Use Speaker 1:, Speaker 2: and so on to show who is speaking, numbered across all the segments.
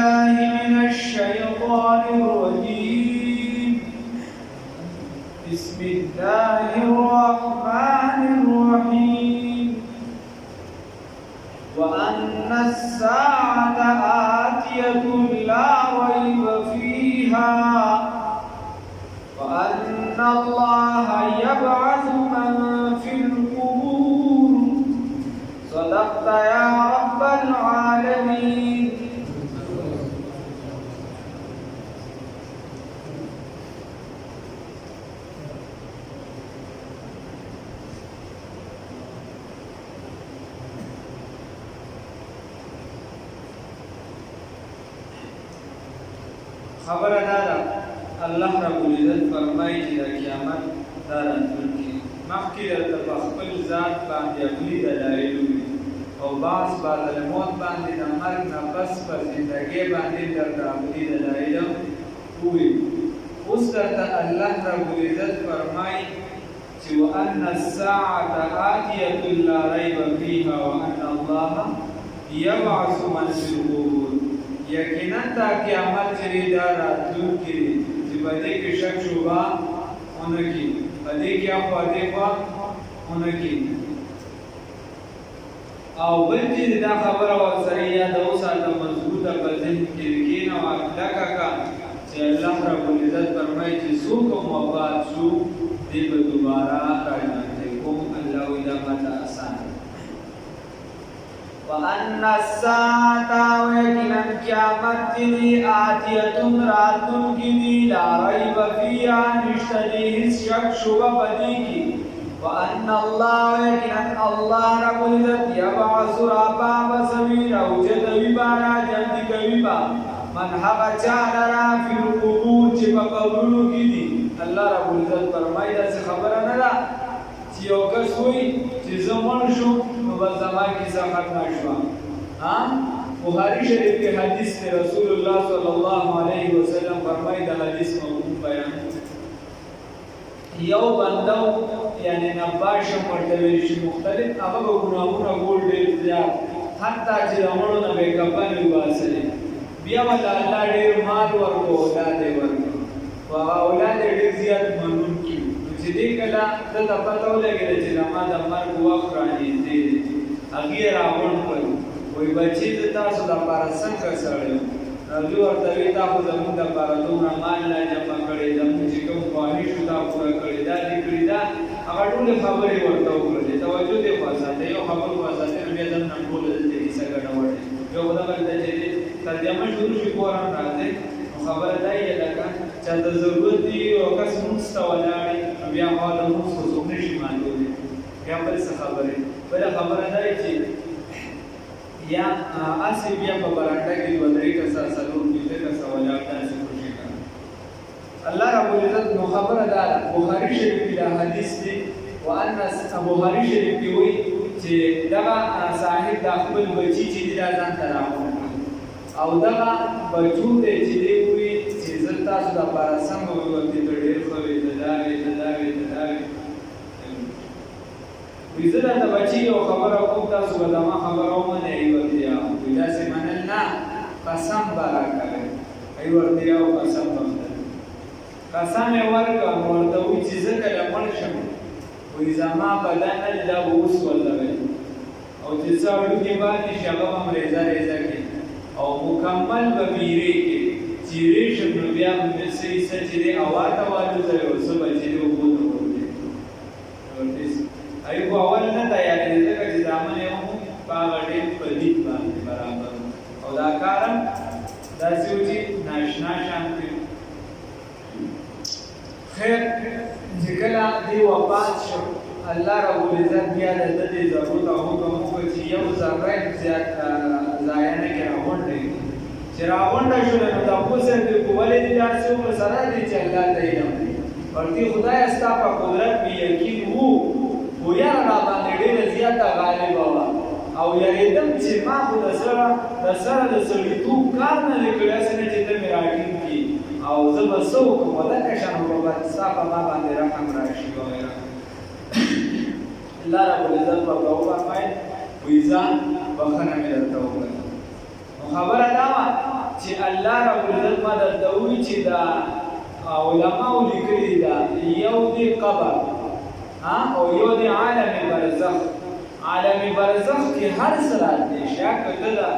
Speaker 1: بالله من الشيطان الرجيم. بسم الله الرحمن الرحيم. وأن الساعة آتية لا ريب فيها وأن الله يبعث من في القبور. صدقت يا رب العالمين. خبر دادا الله رب العزت فرمایي چې د قیامت دا راتلونکي مخکې درته په خپل ذات باندې عقلي دلایل او بعض بعد الموت باندې د مرګ نه پس پر زندګۍ باندې درته عقلي دلایل ووایي. اوس درته الله رب العزت فرمایي چې وأن الساعة آتية لا ريب فيها وأن الله يبعث من في القبور. یقینا دا قیامت چې دا راتلونکي دی چې په دې کې شک شبهه ونه کړي، په دې کې خوا دې خوا ونه کړي. او بل چې دا خبره ورسره یاده وساته مضبوطه په ذهن کې کښېنه او کلکه کړه چې الله رب العزت فرمایي چې څوک هم وفات شو دې به دوباره راژوندی کوم. الله وایي دا ماته اسانه. وأن الساعة ويقينا قیامت دی آتیة راتلونکي دی لا ريب فيها نشته دی هیڅ شک شبهه په دې کې. وأن الله ويقينا الله رب العزت يبعث راپاسوي راوچتوي با راژوندي کوي با من هغه چا لره فی القبور چې په قبرونو کې دي. الله رب العزت فرمایي داسې خبره نه ده چې یو کس وایي چې زه مړ شم نو بس زما کیسه ختمه شوه. بخاري شریف کې حدیث میں رسول الله صلی الله علیه وسلم فرمایي د حدیث مفهوم بیان یو بنده یعنی نباش ورته ویل شي مختلف هغه به ګناهونه ګول ډېر زیات حتی چې د مړو نه به کفن وباسلې بیا ول الله ډېر مال ورکو اولاد یې ورکو او هغه اولاد یې ډېر زیات منونکي چې دې کله دته پته ولګېده چې زما د مرګ وخت رانږدې دی هغې یې راغونډ کړل وایي بچي زه تاسو دپاره څنګه سړی یم دوی ورته وایي تا خو زموږ دپاره دومره مال نه جمع کړی زموږ چې کوم خواهشو تا پوره کړې دا دې کړي دا هغه ټولې خبرې ورته وکړلې توجه دې خوا ساتئ یو خبر خوا ساتئ نو بیا دلته ټوله دلته کیسه ګډوډ یو خو دغه دلته چې ترجمه شروع شي فورا راځئ نو خبره دا یې لکه چاته ضرورت دی یو کس مونځ ته ولاړ بیا هغه د مونځ خو څوک نشي ماتولی بیا بل څه خبرې بله خبره دا چې یا هسې بیا په برانډه کې دوه درې کسه څلور پنځه کسه ولاړ داسې خوشي کوي. الله رب العزت نو خبره دا ده بخاري شریف کې دا حدیث دی وأن بخاري شریف کې وایي چې دغه صاحب د خپل بچي چې دی دا ځان ته راغونډ او دغه بچو ته چې دی وایي چې زه تاسو دپاره څنګه وایي ورته ته ډېر ښه وې ته دا وې ته دا وې ته دا وې وایي زه درته بچي یو خبره کوم تاسو به زما خبره ومنئ ورته یا وایي داسې منل نه قسم به راکوئ ای ورته یا قسم به قسم یې ورکړه نو ورته وایي چې زه کله مړ شم وایي زما بدن نه دا به وسوځوئ او چې څه اړوکې پاتې شي هغه به هم ریزه ریزه کړي او مکمل به میرې کړي چې یې شم نو بیا به مې څه حصه چې دی هوا ته والوځوئ او څه به چې دی اوبو ته ورځي ای خو اول نه تیارېدی ځکه چې زامن یې هم په هغه ډېر پلید باندې برابر او دا کار هم داسې و چې ناشنا شانتې خیر چې کله دی وفات شو الله رب العزت بیا د ده دې ضرورت او حکم وکړ چې یو ذره یې زیات ضایع نه کړي راغونډه یې چې راغونډه شوله نو تپوس یې وکړي ولې دې داسې وکړه سره دی چې الله ته علم دی ورته خدایه ستا په قدرت مې یقین وو خو یاره راباندې ډېره زیاته غالبه وه او یارېدم چې ما خو د سره د سړیتوب کار نه دی کړی هسې نه چې ته مې راټینګ کړي او زه به څه وکړم ودکه شان به ستا په ما باندې رحم راشي وغیره الله رب العزت ورته وفرمایل وایي ځان بخښنه مې درته وکړه نو خبره دا وه چې الله رب العزت مدد دوی چې دا علماء لیکلي دا یو دی قبر او یو دی عالم برزخ. عالم برزخ کې هر صلات دی شاک ته دا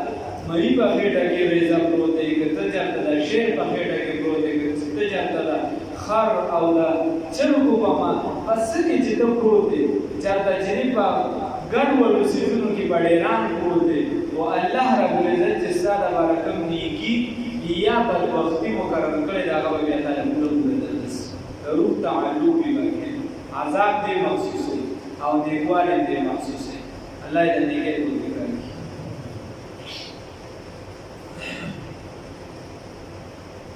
Speaker 1: مری په خېټه کې ریزه پروت دی کته چرته دا شیر په خېټه کې پروت دی کته چرته دا خر او دا چرګو په ما پس کې چې ته پروت دی چرته چې په ګډ ورو سيزونو کې ډېران پروت دی او الله رب العزت چې ستاسو برکم نیکی یا بدبختی مقرر کړی دا هغه بیا تعالی موږ ته روح تعلق به عذاب دې مخصوص او نیکواله دې مخصوص الله دې نیکه کوي.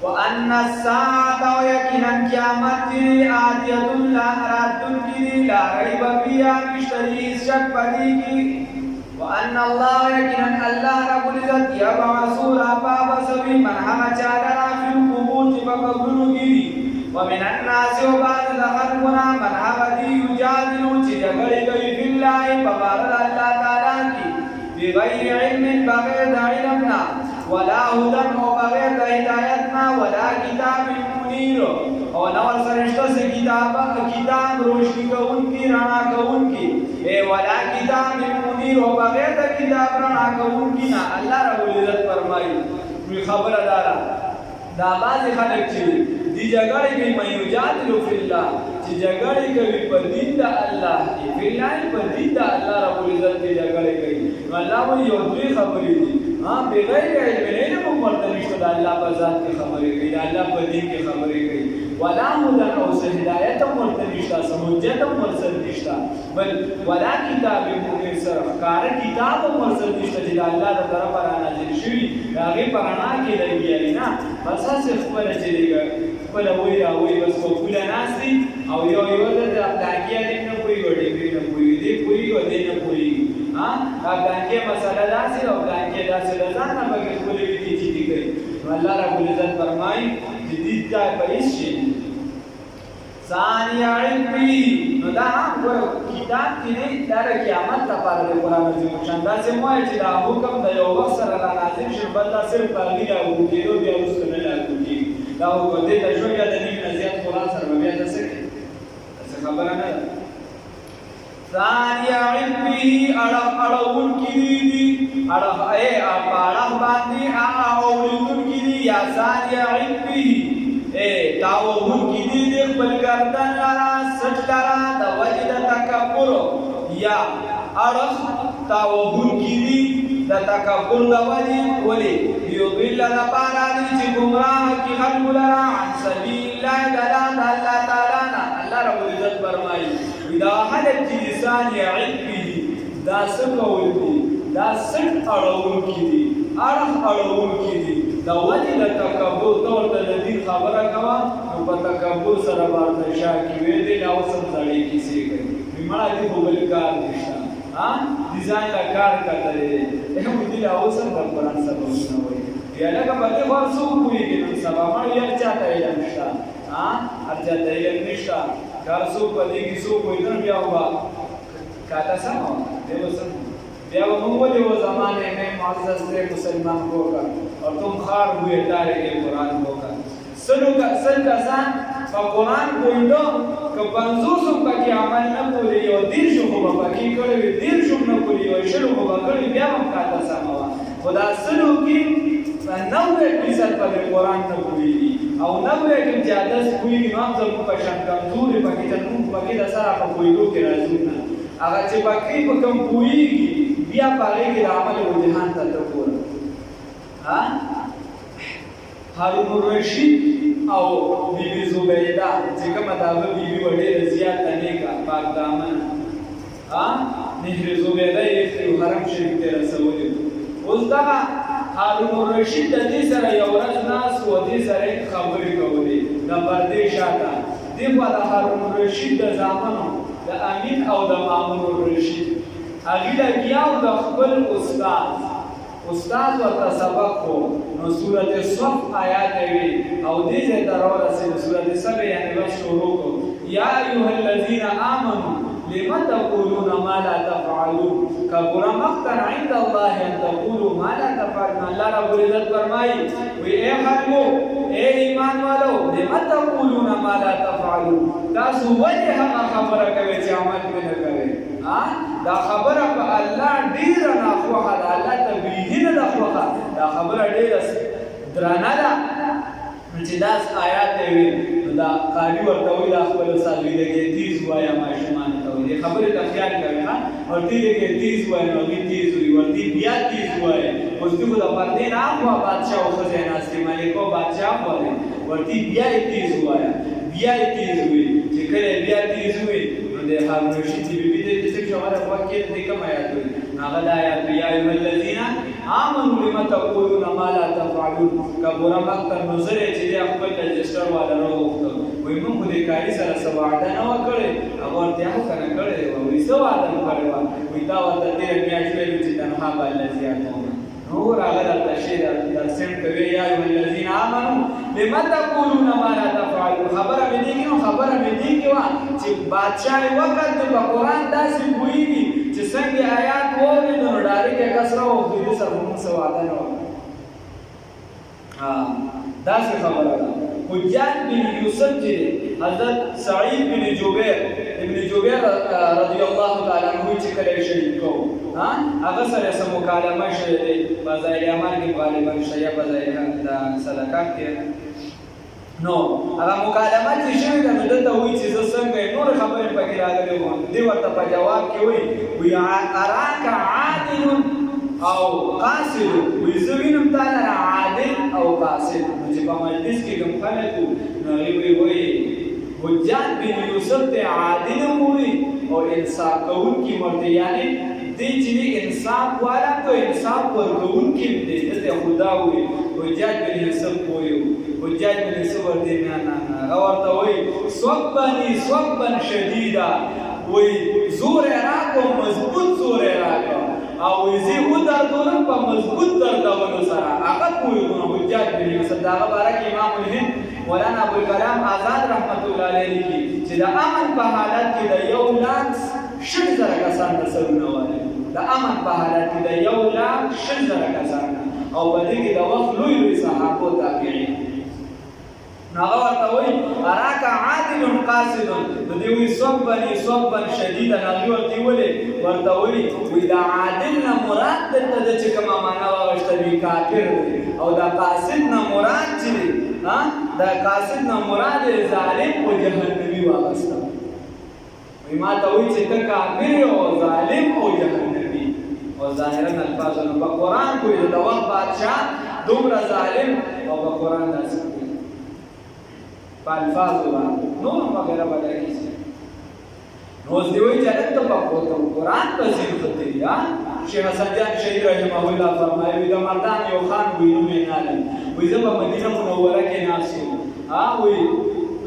Speaker 1: وأن الساعة ويقينا قيامت آتية لا لا ريب فيها مشتري شك بديكي. وأن الله يقينا الله رب العزت يبعث باب سبيل من هم چادرا في القبور فقبروا ومن الناس وبعض خلقنا من هم يجادل جغړې کوي في الله فبارك الله تعالى بغير علم بغير علمنا ولا هدى وبغير هدايتنا ولا كتاب منير او نور سرشتہ سے کتاب روشنی کوونکی رڼا کوونکی ولا کتاب منیر او بغیر د کتاب رڼا کوونکی نه. الله رب العزت فرمایي خبره دارا دا باز خلک چې دی جګړې کوي مېوجادلو فی الله چې جګړې کوي په دین د الله فی الله په دین د الله رب العزت کې جګړې کوي. الله وایي یو دوی خبرې دي بغیر علم نه مرته نشته د الله په ذات کې خبرې کوي د الله په دین کې خبرې کوي. ولا هدى او هدايت مرته نشته سمجت مرته نشته بل ولا کتاب منیر سره کار کتاب مرته نشته چې د الله د طرفه را نازل شوی هغه پرانا کې لګیږي نه بس هڅه خپل چلیږي خپل وای بس کو کول ناسي او یو د لاګیا دې نه کوي وړي نه کوي دې کوي و دې نه کوي ګانګي مسله داسې او ګانګي داسې ځان نه بګي خپل دې چې دي کوي. الله رب العزت فرمایي چې دې ځای په هیڅ ثانیه علمي نو دا ګور کتاب کې نه دا قیامت لپاره د قرآن عظیم شان دا سموي چې دا حکم د یو وخت سره را نازل شي بل دا صرف باغی دا وګړو بیا وسنه لاګوږي دا وګړي د شوګه د نیمه زیات قرآن سره بیا د څه خبره نه ده. ثانیه علمي اړهون کې دي اړه باندې اړهون کې دي یا ثانیه علمي تاوهون کی دی خپل گردن لرا سټ لرا د وجد تکبر یا اړه تاوهون کی دی د تکبر د وجه ولی یو بل د پارا دی چې گمراه کی خلق لرا عن سبیل الله دلال الله تعالی نه. الله رب العزت فرمایي اذا حلت لسان علمه دا سکول دی دا سټ اړهون کی دی اړهون کی دی دا وجه د تکبر تور د دې خبره کوا نو په تکبر سره باندې شاکی وې دې لا وسم ځړې کیسې کوي بیمار دې په بل کار نشته ډیزاین لا کار کوي هغه دې لا وسم د قرآن سره وښنوي یا لکه په دې ورسو کوی کې نو سبا ما یې چاته یې نشته ارجاته یې نشته کار سو په دې کې سو کوی نه بیا وا کاته سم دې وسم بیا وہ جو زمانے میں معزز تھے مسلمان ہو کر اور تم خار ہوئے تارے قرآن ہو کر سن کسان په قرآن پوهېدو که 50 هم پکې عمل نه پوهېږي او 30 خو به پکې کړی وي 30 هم نه پوهېږي او 20 خو به کړی بیا هم کاته سمه وه خو دا سلو کې 90% پکې قرآن نه پوهېږي او 90 کې چې عدس پوهېږي نو هم زموږ په شان کمزوري پکې چې موږ پکې د سره په پوهېدو کې راځو نه هغه چې پکې په کم پوهېږي بیا پاره کې عمل وجهان ته وګوره هارون الرشید او بیبي زبیده چې کومه دا بیبي وړه زیات نیکه پاک دامن نهر زبیده یې حرم شریف ته رسولې اوس دا هارون الرشید د دې سره یو ورځ ناس و دې سره خبرې کولې د پردې شاته دی په هارون الرشید د زامنو د امین او د مامون الرشید هغه لګیاو د خپل استاد ورته سبق کو نو سورۃ صف آیات وی او دې ته راورسې سورۃ صف یعنی بس شروع کو یا ایها الذین آمنوا لم تقولون ما لا تفعلون کبر مقتا عند الله ان تقولوا ما لا تفعلون. الله رب العزت فرمایي وی اے خلکو اے ایمان والو لم تقولون ما لا تفعلون، تاسو ولې هغه خبره کوي چې عمل پې نه کوئ؟ دا خبره په الله ډېره ناخوښه ده، الله ته بیخي نه ده خوښه، دا خبره ډېره درنه ده چې داس آیات یې وي نو دا قاري ورته وایي دا خپل استاد وي لږې تیز ووایه ماشومانو ته وایي دې خبرې ته خیال کوي ورته لږې تیز ووایه نو هغوی تیز وي، ورته بیا تیز ووایه اوس دوی خو د پردې نه اخوا بادشاه او ښځې ناستې ملکه او بادشاه خوا دی، ورته بیا یې تیز ووایه بیا یې تیز وي چې کله بیا تیز وي نو د هارون رشید بي بي دې څه شواره خوا کې دې کوم آیات وي هغه دا آیات یا ایها الذین آمنوا لم تقولون ما لا تفعلون. کبر مقتا نظر چې دې خپل رجسټر والا راوغوښته وایي موږ خو دې کاري سره څه وعده نه وه کړې، هغه ورته خو که نه کړې وه وایي څه وعده مو کړې وه وایي تا ورته تېره میاشت ویلو چې تنخوا به الله زیاتوم. نو ګوره هغه درته شی در سینډ کوي یا ایها الذین آمنوا لم تقولون ما لا تفعلون. خبره مې دې کې نو خبره مې دې کې وه چې بادشاه یې وکړ د په قرآن داسې پوهېږي چې څنګه آیات واورېدو نو ډارېک یې کس راوغوښتو دې سره به موږ څه وعده نه وکړو. داسې خبره ده. حجاج بن یوسف چې حضرت سعید بن جبیر ابن جبیر رضی الله تعالی عنہ چې کله یې شهید کړو هغه سره څه مکالمه شوې دی فضایل اعمال کې غالبا شیعه فضایل د صدقات کې نو هغه مکالمه چې شوې ده نو دلته وایي چې زه څنګه نورې خبرې پکې راغلې وم دې ورته په جواب کې وایي اراک عادل او قاصد وی زه وینم تا لره عادل او قاصد نو چې په مجلس کې کوم خلک وو نو هغوی وایي حجاج بن یوسف ته عادل هم وایي او انصاف کوونکي ورته یعنې دی چې دی انصاف والا تو انصاف ورکوونکي هم دی دلته خدا وایي حجاج بن یوسف وایي حجاج بن یوسف ورته نه نه نه هغه ورته وایي صبني صبا شدیدا وایي زور یې راکړو مضبوط زور یې راکړو او زه ودردولم په مضبوط دردولو سره هغه پوهېږو حجاج بن یوسف د هغه باره کې امام الهند مولانا ابوالکلام آزاد رحمت الله علیه لیکي چې د امن په حالت کې د 1,00,000 کسان د سرونه والی د امن په حالت کې د 1,00,000 کسان او په دې کې د وخت لوی لوی صحابو تابعین هغه ورته وایي اراک عادل قاصد نو دې وایي صبني صبا شدیدا هغې ورته ولې ورته وایي وایي د عادل نه مراد دلته د چې کومه معنا واغېسته وي کافر دی او د قاصد نه مراد چې دی د قاصد نه مراد ظالم او جهنمي واغېسته وایي ما ته وایي چې ته کافر او ظالم او جهنمي او ظاهرا الفاظونه په قرآن پوهېږي د وخت بادشاه دومره ظالم او په قرآن داسې په الفاظو باندې نور وغیره وغیره کیسې نو اوس دې وایي چې هلته په قرآن پسې وختلي شیخ حسن جان شهید رحمه الله فرمایي د مردان یو خان وایي نوم یې نالم وایي زه په مدینه منوره کې ناست یم وایي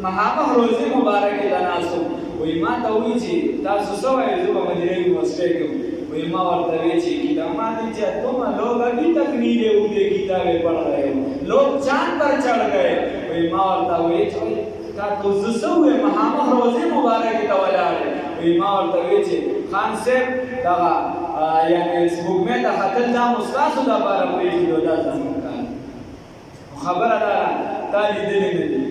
Speaker 1: مخامخ روضې مبارکې ته ناست یم وایي ما ته وایي چې تاسو څه وایئ زه په مدینه یونیورسټۍ کې वही माँ वर्तवे ची कि दामादी तुम लोग अभी तक नीले उदे किताबें पढ़ रहे हो लोग चांद पर चढ़ गए वही माँ वर्तवे का तो जुसुए महामह रोजे मुबारक तवलाले वही माँ वर्तवे ची खान से दगा यानी स्बुक में तखतल जा मुस्तासु दा बारा वही जो दा जमन का खबर अदा ताली दिल में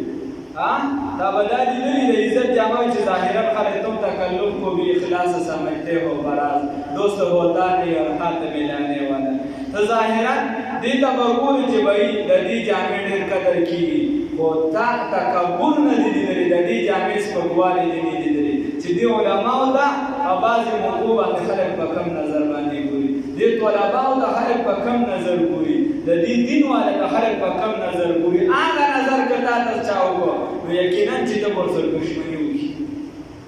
Speaker 1: تا بدالی دلی د عزت جامع چې ظاهرا خلک تم تکلف کو بھی اخلاص سمجھتے ہو براز دوست ہوتا نہیں اور ہاتھ ملانے والا تو ظاهرا دې ته وګورئ چې وایي د دې جامع ډېر قدر کېږي خو تا تکبر نه دي لیدلي د دې جامع سپکوالی دي نه لیدلي چې دې علماو ته او بعضې موضوع باندې خلک په کم نظر باندې ګوري دې طلباو ته خلک په کم نظر ګوري د دې دین والا ته خلک په کم نظر ګوري هغه نظر که تا ته چا وکړو نو یقینا چې ته ورسره دښمني وکړي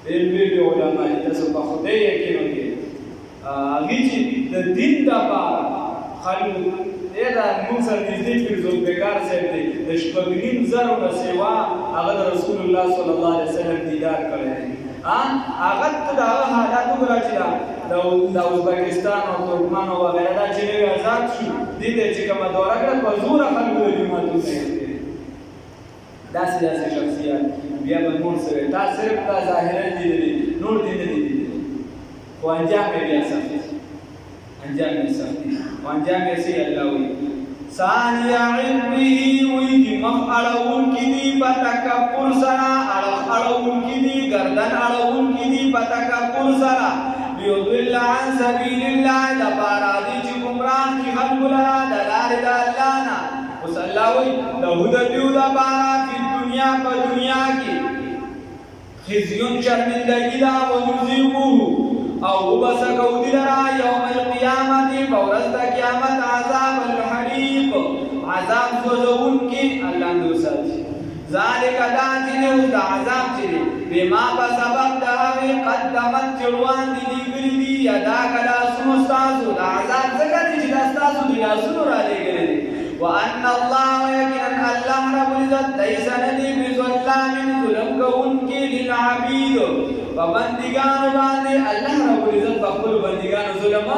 Speaker 1: ډېر لوی لوی علما دي تاسو په خدای یقین وکړئ هغې چې د دین دپاره خلک دا موږ سره نږدې پیر ذوالفقار صاحب دی د 6,500 نه سوا هغه د رسول الله صلی الله علیه وسلم دیدار کړی دی هغه ته د هغه حالات وګوره چې د ازبکستان او ترکمان او وغیره دا چې نوی آزاد شو دې ته چې کومه دوره کړه په زوره خلکو د جوماتونو یې کړي داسې داسې شخصیات بیا به نور څه وي تا صرف دا ظاهرا لیدلي نور دې نه دي لیدلي خو انجام یې بیا سخت انجام یې سخت دي او انجام یې سي الله وي ثاني علمه وي مخ اړهونکي دي په تکبر سره اړهونکي دي ګردن اړهونکي دي په تکبر سره ليضل عن سبيل الله لپاره دي چې ګمراه کړي خلک لره د لارې د الله نه اوس الله وي له د دیو لپاره په دنیا په دنیا کې خزي شرمندګي دا ونذيقه او وبسكو دلرا يوم القيامة فورست قيامت عذاب الحريق عذاب سوزون کی اللہ اندوسات ذالک دا جنہو دا عذاب چلے بما بسبب دہوی قدمت چلوان دی گردی یدا کلا سنستاسو دا عذاب ذکر دی جدستاسو دیا سنو را لے گرے دی وَأَنَّ اللَّهَ يَكِنَنْ اللَّهَ رَبُ الْعِزَّةِ لَيْسَ نَدِي بِظَلَّامٍ ظُلْمَ كَوُنْكِ لِلْعَبِيدِ فبندگان باندې الله رب العزت په خپل بندگانو ظلم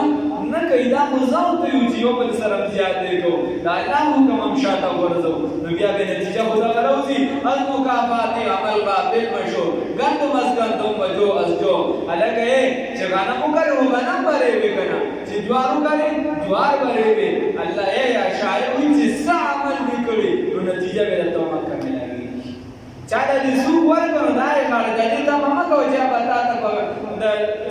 Speaker 1: نه کوي دا خو ځاو ته یو چې یو بل سره زیاتې کو دا الله حکم هم شاته ورځو نو بیا به نتیجه خو دا راوځي از مکافات عمل باطل مشو ګند مسکن ته مجو از جو الګه چې غانا مو کړو غانا پرې وکنه چې جوارو کړي جوار پرې وي الله یا شاعر وي چې عمل وکړي نو نتیجه به ته مکه ملایي چاله دې سو ورکړو دا یې کار دې ته ماما کو چې پتا ته د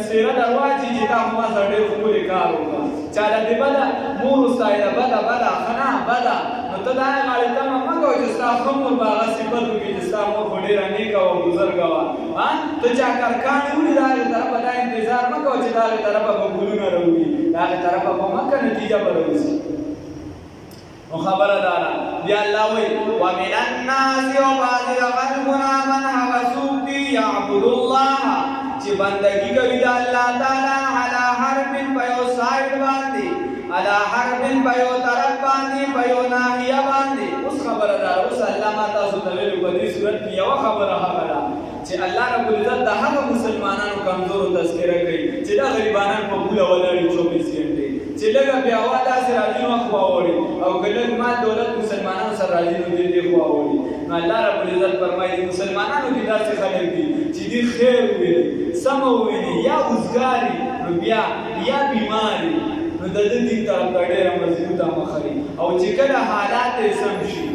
Speaker 1: سیره دروازې چې تا ما سره خپل کار وکړ چاله دې بدا مور سایه بدا خنا بدا نو ته دا یې ته ماما کو چې تاسو مور باغ صفات کې چې تاسو مور ډېر نیک او بزرګ وا ها ته چا کارکان وړي دا طرف دا انتظار مکو چې دا طرف په ګولونه راوړي دا طرف په مکه نتیجه بروي خبر دارا بیا الله وی ومن الناس وبعض غلبنا من حوسوبي يعبد الله چې بندگی کوي د الله تعالی علی حرف پیو سایډ باندې علی حرف پیو طرف باندې پیو ناحیه باندې اوس خبر دارا اوس الله ما تاسو ته ویلو په دې صورت کې یو خبره هغه چې الله رب العزت د هغه مسلمانانو کمزورو تذکرہ کوي چې دا غریبانان په بوله ولاړ 24 غنټه چې لږه بیا واده سره راځي نو خو اوري او ګلګ ما دولت مسلمانانو سره راځي نو دې خو اوري نو الله رب العزت فرمایي مسلمانانو کې داسې خلک دي چې دې خیر وي سم وي یا وزګاری نو بیا یا بیماری نو د دې دین ته ډېر مضبوطه مخري او چې کله حالات سم شي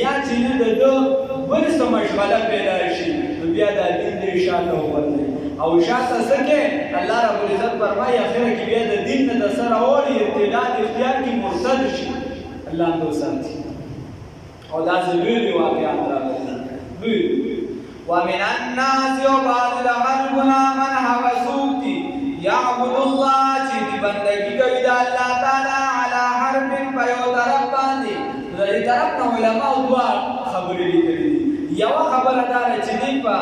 Speaker 1: یا چې د بل څه مشغله پیدا شي نو بیا د دین دې شاته ورته او شاته سکه الله رب العزت فرمایي اخره کې بیا د دین نه د سره اوري ارتداد اختیار کې مرتد شي الله دې ساتي او دا ضروري واقعات راغلي ومن الناس وبعض غلبنا من حوسوبتي يعبد الله چې بندگی کوي د الله تعالی علی حرف پیو طرف باندې دې طرف نو علماء دوا خبرې لیکلي یو خبره دا چې دی په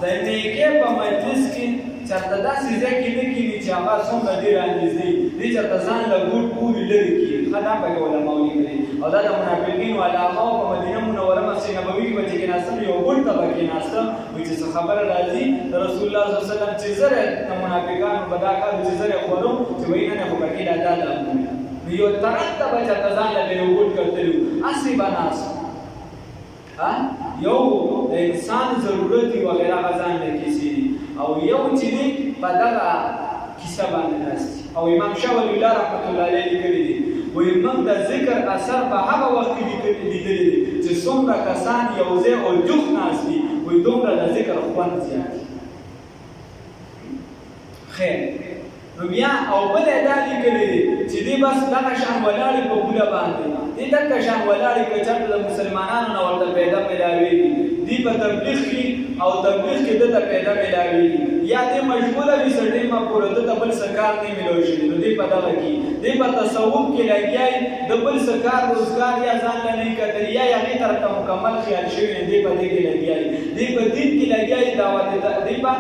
Speaker 1: د نیکه په مجلس کې چرته داسې ځای کې نه کېږي چې هغه څومره ډېر اندېزي دې چرته ځان له ګوټ پورې لرې کړي ښه دا پکې علماو لیکلي او دا د منافقینو علماو په مدینه منوره مسجد نبوي کې به چې کېناستل یو ګوټ ته به کېناسته وایي چې څه خبره راځي د رسول الله صلی الله علیه وسلم چې زره د منافقانو به دا کار چې زره خورو چې وایي نه خو پکې دا ده یو طرف ته به چرته ځان له یو ګوټ کتلو هسې به ناست یو د انسان ضرورت وغیرہ غزان لکیسی او یو چې دی په دغه کیسه باندې ناست او امام شاه ولی الله رحمت الله علیه لیکلی دی وایي موږ د ذکر اثر په هغه وخت کې لیدلی دی چې څومره کسان یو ځای او جوخ ناست دي وایي دومره د ذکر خوند زیات خیر نو بیا او بل دا لیکلی دی چې دی بس دغه شان ولاړې په بوله باندې دې دغه شان ولاړې که چېرته د مسلمانانو نه ورته پیدا میلاوېږي دی په تبلیغ کې او تبلیغ کې دته پیدا میلاوېږي یا دې مشغوله وي سړی ما پوره دته بل څه کار نه میلاو شي نو دې په دغه کې دې په تصوف کې لګیا د بل څه کار روزګار یا ځان له نه کتل یا هغې طرف ته مکمل خیال شوي دې په دې کې لګیا دې په دین کې لګیا دعوت دې په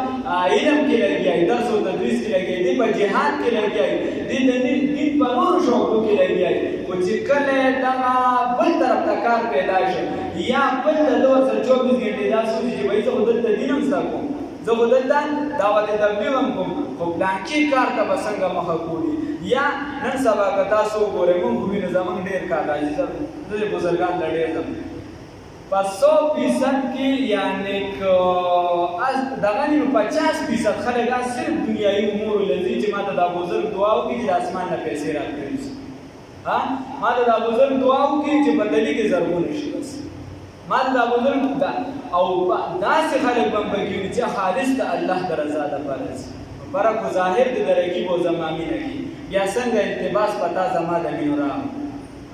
Speaker 1: علم کې لګیا درس او تدریس کې لګیا دې په جهاد کې لګیا دې د دین په نورو شعبو کې لګیا خو چې کله دغه بل طرف ته کار پیدا شي یا بل د 24 غنټې دا سوچي چې وایي زه خو دلته دین هم زده کوم زه خو دلته دعوت تبلیغ هم کوم خو پلانکي کار ته به څنګه مخه کړي یا نن سبا که تاسو وګورئ موږ وینو زموږ ډېر کار راځي زه بزرګان له ډېر ځم په 100% کې یعنی دغه نه 50% خلک صرف دنیایي امور لذي چې ماته دا بزرګ دعا وکړي چې د اسمان نه پیسې راکړي ها ماته دا بزرګ دعا وکړي چې بدلی کې زرغون شي بس ماته دا بزرګ دا او داسې خلک هم بګي چې خالص د الله د رضا لپاره فرق ظاهر د درګي بو زمامي نه کی یا څنګه التباس پتا زما د مینورام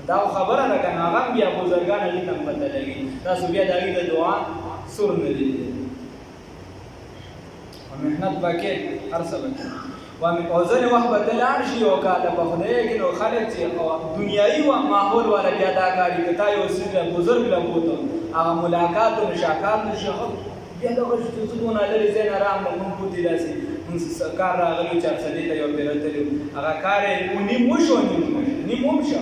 Speaker 1: دا خبره ده کنه هغه بیا بزرګان دې تم پته لګي تاسو بیا د دعا سور نه دي محنت پکې هر څه او ځنې وخت به ته لاړ شي او کاله په خدای کې نو خلک چې دنیایي و ماحول والا بیا دا کاري که تا یو څه بزرګ له بوته هغه ملاقات او مشاکات نشي بیا دغه چې څونه لري ځای نه رام نه مونږ بوتي داسې مونږ کار راغلو چې ارسلې ته یو پېره تللو هغه کار یې نیم وشو نیم هم شه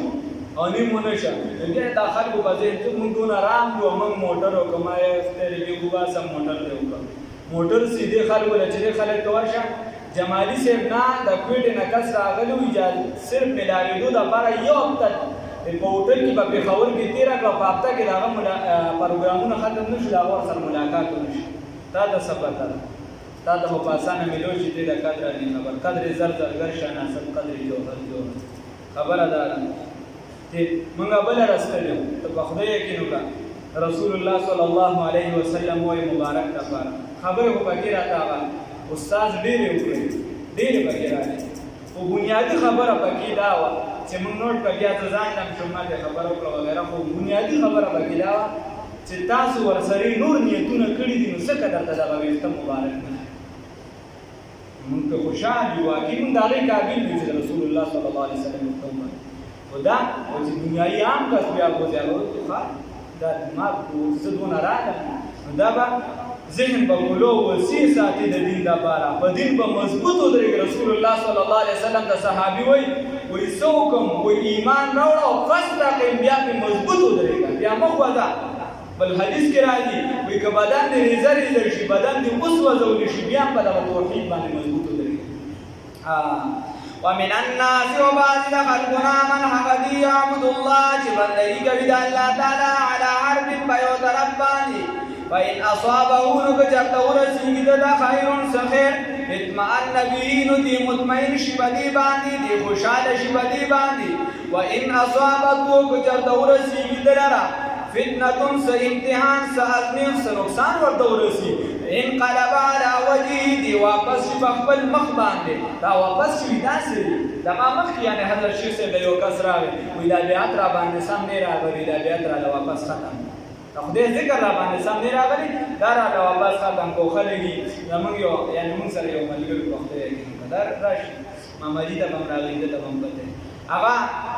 Speaker 1: او نیم ونه شه بیا دا خلکو به ځای چې مونږ دونه رام کړو موږ موټر وکړو ما یې سترګې وباسم موټر دی وکړم موټر سیدې خلکو له چې خلک ته ورشه جمالي صاحب نه د کوټې نه کس راغلی وي صرف ملاوېدو دپاره یو هفته په هوټل کې به پېښور کې تېره کړه په هفته کې د هغه پروګرامونه ختم نه شو د هغه ورسره ملاقات ونه شي تا ته څه پته ده تا ته خو په اسانه میلو چې دی د قدره نه خبر قدر زر زرګر شناسب قدر جوهر جوهر خبره ده چې موږ بله رستلو ته په خدای یقین وکړه رسول الله صلی الله علیه وسلم وایي مبارک دپاره خبرې خو پکې راته هغه استاد ډېرې وکړې ډېرې پکې راغلې خو بنیادي خبره پکې دا وه چې موږ نوټ پکې ته ځان هم شو ما ته خبره وکړه وغیره خو بنیادي خبره پکې دا وه چې تاسو ورسره نور نیتونه کړي دي نو ځکه درته دغه ویښته مبارک نه موږ ته خوشحال یو واقعي موږ د هغې قابل یو چې رسول الله صلی الله علیه وسلم ورته ومني خو دا چې دنیایي عام کس بیا ګوزارو دا ما زه دونه راغلم نو دا به ذهن به مولو وسیع ساتي د دین لپاره په دین به مضبوط ودرېږي رسول الله صلی الله علیه وسلم د صحابي وایي څه وکړم وایي ایمان راوړه او فاستقم بیا پرې مضبوط ودرېږه بیا مه خوځه بل حدیث کې راځي وایي که بدن دې ریزه ریزه شي بدن دې وسوځولی شي بیا په دغه توحید باندې مضبوط ودرېږي ومن الناس وبعض خلقنا من حقدي يعبد الله چې بندګي کوي د الله تعالی على حرف په یو طرف باندې فإن أصابه نكجرت ورسيد دا خير سخير اطمئن به ندي مطمئن شبدي باندي دي خوشحال شبدي باندي وإن أصابته كجرت ورسيد لرا فتنة سامتحان سأزميخ سنقصان ورد ورسيد انقلب على وجهه دي واپس بخبل مخ باندي دا واپس شوي داسې دا ما مخکې یعنې حضرت شیخ صاحب د یو کس راغی وایي دا بیعت را باندې سم نه راغلی دا بیعت راله واپس ختم خدای ذکر را باندې سم نه راغلی دا راله واپس ختم کو خلګي زمونږ یو یعنې مونږ سره یو ملګري په خدای یقین وکړه دا راشي مامدي ته به هم راغلی ده ته به هم پته هغه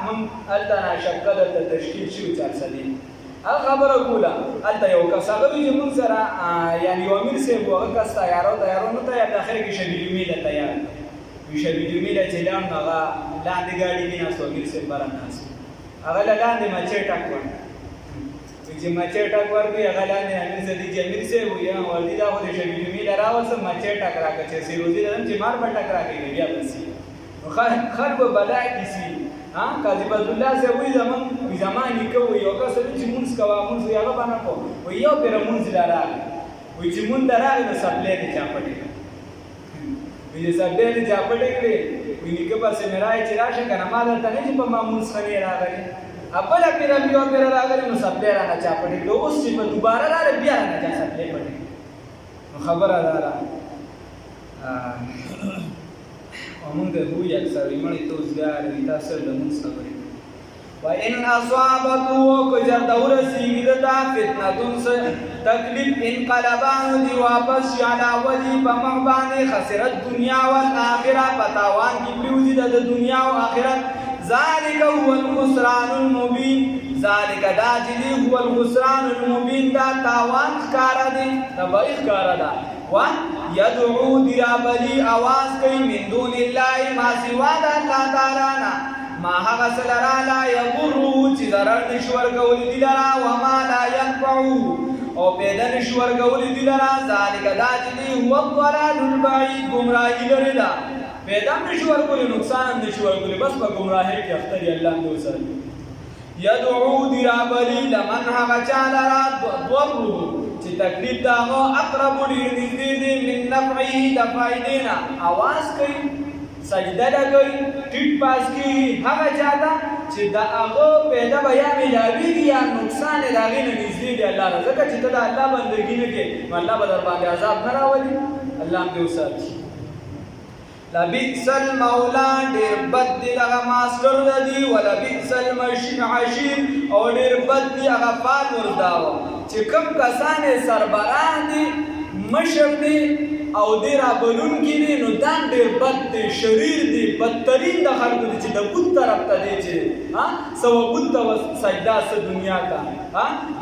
Speaker 1: مونږ هلته ناشکه درته تشکیل شوي چارسدي هغه خبره کوله هلته یو کس هغه وایي چې مونږ سره یعنې یو امیر صاحب و هغه کس تیارو نه تیار د اخر کې شبیل امید تیار وي شبیل امید چې لاړ نو هغه لاندې ګاډي کې ناست و امیر صاحب باره ناست هغه له لاندې مچۍ ټک کړ چې مچۍ ټک ورکړي هغه لاندې امیر صاحب چې امیر صاحب وایي وردي دا خو د شبیل امید راوستم مچۍ ټک راکړه چې سیروزي لرم چې مار به ټک راکړي بیا به سي نو خلک به بلا کیسي قاضي بدرالله صاحب وایي زما نیکه وایي یو کس چې مونځ کوه مونځ وایي هغه به نه کوم وایي یو پېره مونځ له راغی وایي چې مونځ له راغی نو سپلی دې چاپټې کړه وایي چې سپلی دې چاپټې کړې وایي نیکه پسې مې رایې چې راشه که نه ما درته نه چې په ما مونځ خنې راغلې بله پېره بیا یو پېره راغلې نو سپلی رانه چا پټې کړه اوس چې په دوباره راغله بیا رانه چا سپلی پټې کړه نو خبره دا ده ومونږ هوی اکثر وي مړی ته اوسګار وي تا سره د مونځ خبرې وإن أصابته كجرت ورسيږي دته فتنة تکلیف انقلبانو دی واپس شي على وجهه په مخ باندې خسرت دنیا والآخرة پتاوان کې پریوزي د دنیا او آخرت ذلك هو الخسران المبين ذلك دا چې هو الخسران المبين دا تاوان ښکاره دی تبعی ښکاره ده يدعو درابلي آواز کوي من دون الله ما سوا د الله تعالی نه ما هغه څه لرا لا یضره چې ضرر نشي ورکولی دي لرا وما لا ينفعه او پیدا نشي ورکولی دي لرا ذلک دا چې هو الضلال البعید ګمراهي لري ده پیدا نشي ورکولی نقصان نشي ورکولی بس په ګمراهۍ کې اخته دی الله دې وسره يدعو دی رابلی لمن هغه چا لرا ضره چې تکلیف د هغه اقرب ډېر نږدې دی من نفعه د فایدې نه اواز کوي سجده لګوي ټیټ پاس کوي هغه چا ته چې د هغه پیدا به یا میلاویږي یا نقصان یې د هغې نه نږدې دی الله ته ځکه چې ته د الله بندګي نه کوې نو الله به در باندې عذاب نه راولي الله هم دې وساتي لبئس المولا ډېر بد دی دغه ماسټر د دي ولبئس العشیر او ډېر بد دی هغه فالور داوه چې کوم کسان یې سربراه دي مشر دی او دی رابلونکي دي نو دا ډېر بد دی شریر دی بدترین د خلکو دی چې د بت طرف ته دی چې سوه بت ته سجده څه دنیا ته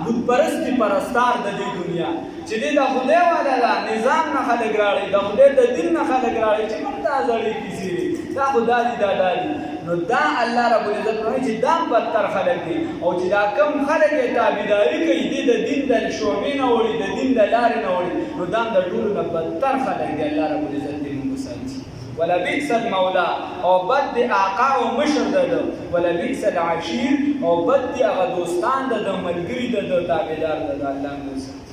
Speaker 1: بت پرستی پرستار د دې دنیا چې دی د خدای والا ده نظام نه خلک راړي د خدای د دین نه خلک راړي چې موږ دا زړې کیسې دي دا خو دا دي دا دا دي نو دا الله رب العزت وایي چې دا بدتر خلک دي او چې دا کم خلک یې تابعداري کوي دی د دین د شعبې نه وړي د دین د لارې نه وړي نو دا د ټولو نه بدتر خلک دي الله رب العزت دې موږ وساتي ولبئس المولا او بد دی آقا او مشر د ده ولبئس العشیر او بد دی هغه دوستان د ده ملګري د ده تابعدار د ده الله موږ وساتي